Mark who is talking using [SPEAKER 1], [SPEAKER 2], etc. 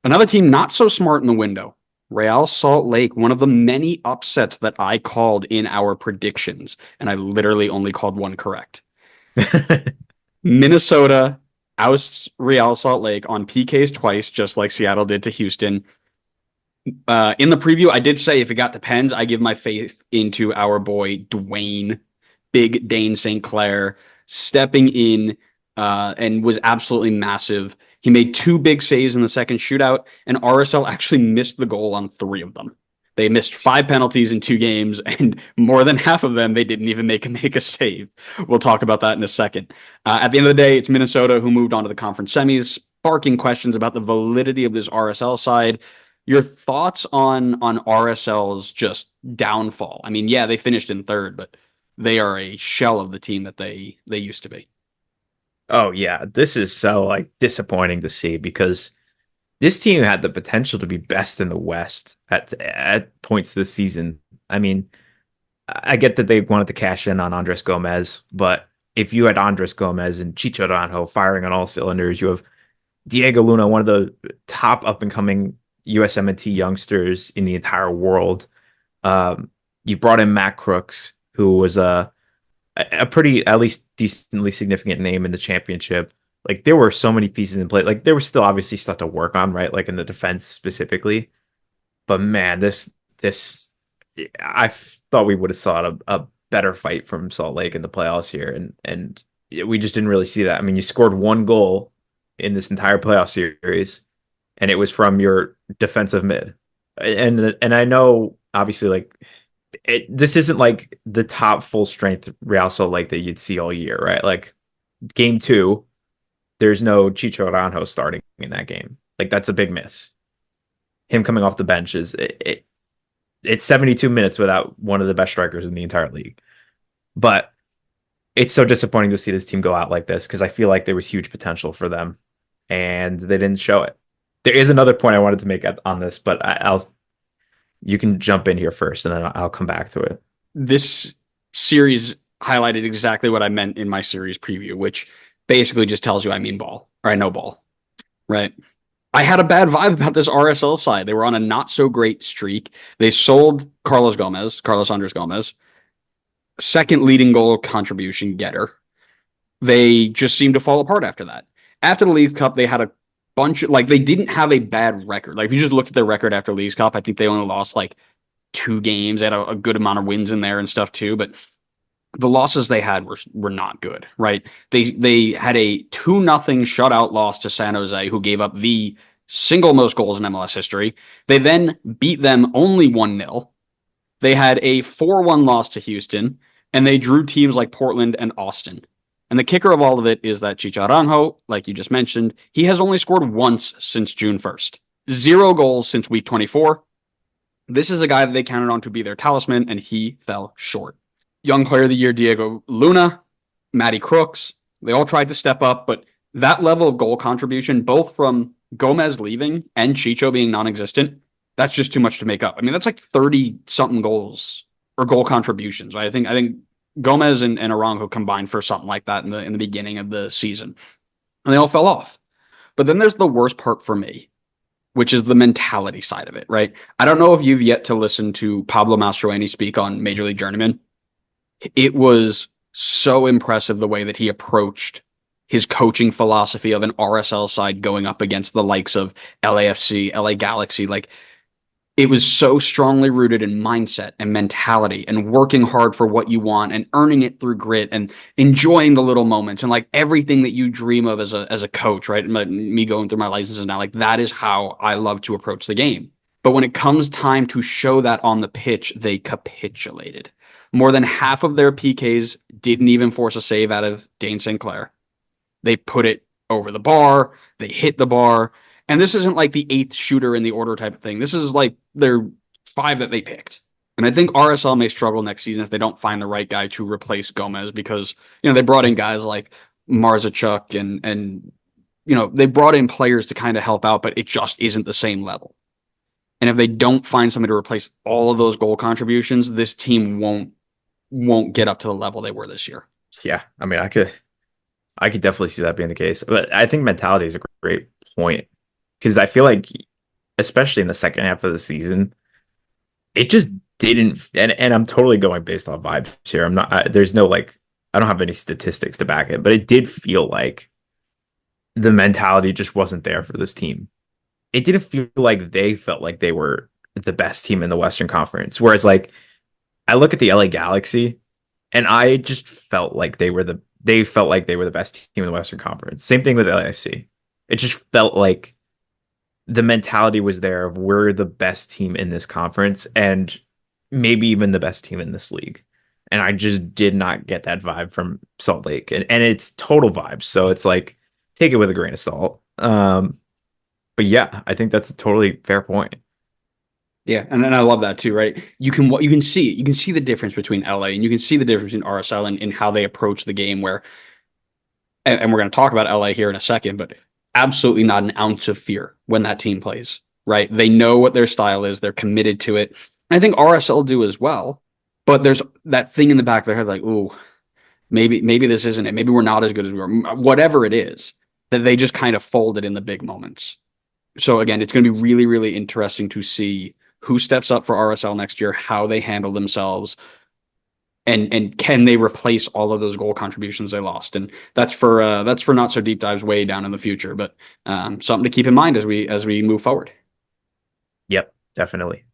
[SPEAKER 1] Another team not so smart in the window. Real Salt Lake, one of the many upsets that I called in our predictions, and I literally only called one correct. Minnesota ousts Real Salt Lake on PKs twice, just like Seattle did to Houston. In the preview, I did say if it got to Pens, I give my faith into our boy Dwayne, Big Dane St. Clair, stepping in and was absolutely massive. He made two big saves in the second shootout, and RSL actually missed the goal on three of them. They missed five penalties in two games, and more than half of them they didn't even make a save. We'll talk about that in a second. At the end of the day, it's Minnesota who moved on to the conference semis, sparking questions about the validity of this RSL side. Your thoughts on RSL's just downfall? I mean, yeah, they finished in third, but they are a shell of the team that they used to be.
[SPEAKER 2] Oh yeah, this is so like disappointing to see because this team had the potential to be best in the West at points this season. I mean, I get that they wanted to cash in on Andres Gomez, but if you had Andres Gomez and Chicho Aranjo firing on all cylinders, you have Diego Luna, one of the top up and coming USMNT youngsters in the entire world. You brought in Matt Crooks, who was a pretty, at least decently significant name in the championship. Like there were so many pieces in play. Like there was still obviously stuff to work on, right? Like in the defense specifically. But man, this I thought we would have saw a better fight from Salt Lake in the playoffs here, and we just didn't really see that. I mean, you scored one goal in this entire playoff series, and it was from your defensive mid. And I know obviously like this isn't like the top full strength Real Salt Lake that you'd see all year, right? Like game two, there's no Chicho Aranjo starting in that game. Like that's a big miss. Him coming off the bench it's 72 minutes without one of the best strikers in the entire league. But it's so disappointing to see this team go out like this because I feel like there was huge potential for them and they didn't show it. There is another point I wanted to make on this, but I'll you can jump in here first and then I'll come back to it.
[SPEAKER 1] This series highlighted exactly what I meant in my series preview, which basically just tells you I mean ball or I know ball, right? I had a bad vibe about this RSL side. They were on a not so great streak. They sold Carlos Andres Gomez, second leading goal contribution getter. They just seemed to fall apart after that. After the League Cup, they had a bunch of, like, they didn't have a bad record. Like, if you just looked at their record after League Cup, I think they only lost like two games. They had a good amount of wins in there and stuff too, but the losses they had were not good, right? They had a 2-0 shutout loss to San Jose, who gave up the single most goals in MLS history. They then beat them only 1-0. They had a 4-1 loss to Houston, and they drew teams like Portland and Austin. And the kicker of all of it is that Chicharanjo, like you just mentioned, he has only scored once since June 1st. Zero goals since week 24. This is a guy that they counted on to be their talisman, and he fell short. Young Player of the Year Diego Luna, Matty Crooks, they all tried to step up, but that level of goal contribution, both from Gomez leaving and Chicho being non-existent, that's just too much to make up. I mean, that's like 30 something goals or goal contributions, right? I think Gomez and Arango combined for something like that in the beginning of the season. And they all fell off. But then there's the worst part for me, which is the mentality side of it, right? I don't know if you've yet to listen to Pablo Mastroeni speak on Major League Journeyman. It was so impressive the way that he approached his coaching philosophy of an RSL side going up against the likes of LAFC, LA Galaxy. Like, it was so strongly rooted in mindset and mentality and working hard for what you want and earning it through grit and enjoying the little moments and like everything that you dream of as a coach, right? Me going through my licenses now, like that is how I love to approach the game. But when it comes time to show that on the pitch, they capitulated. More than half of their PKs didn't even force a save out of Dane St. Clair. They put it over the bar, they hit the bar, and this isn't like the eighth shooter in the order type of thing. This is like their five that they picked. And I think RSL may struggle next season if they don't find the right guy to replace Gomez because, they brought in guys like Marzachuk and they brought in players to kind of help out, but it just isn't the same level. And if they don't find somebody to replace all of those goal contributions, this team won't get up to the level they were this year.
[SPEAKER 2] Yeah, I mean, I could definitely see that being the case. But I think mentality is a great point because I feel like especially in the second half of the season, it just didn't. And I'm totally going based on vibes here. I'm not. There's no like. I don't have any statistics to back it, but it did feel like the mentality just wasn't there for this team. It didn't feel like they felt like they were the best team in the Western Conference. Whereas like I look at the LA Galaxy and I just felt like they felt like they were the best team in the Western Conference. Same thing with LAFC. It just felt like the mentality was there of we're the best team in this conference and maybe even the best team in this league. And I just did not get that vibe from Salt Lake. And it's total vibes. So it's like take it with a grain of salt. But yeah, I think that's a totally fair point.
[SPEAKER 1] Yeah, and I love that too, right? You can see the difference between LA and you can see the difference in RSL and in how they approach the game. Where and we're going to talk about LA here in a second, but absolutely not an ounce of fear when that team plays, right? They know what their style is, they're committed to it. And I think RSL do as well, but there's that thing in the back of their head, like, ooh, maybe this isn't it. Maybe we're not as good as we were. Whatever it is, that they just kind of folded in the big moments. So again, it's going to be really, really interesting to see who steps up for RSL next year, how they handle themselves, and can they replace all of those goal contributions they lost? And that's for not so deep dives way down in the future, but something to keep in mind as we move forward.
[SPEAKER 2] Yep, definitely.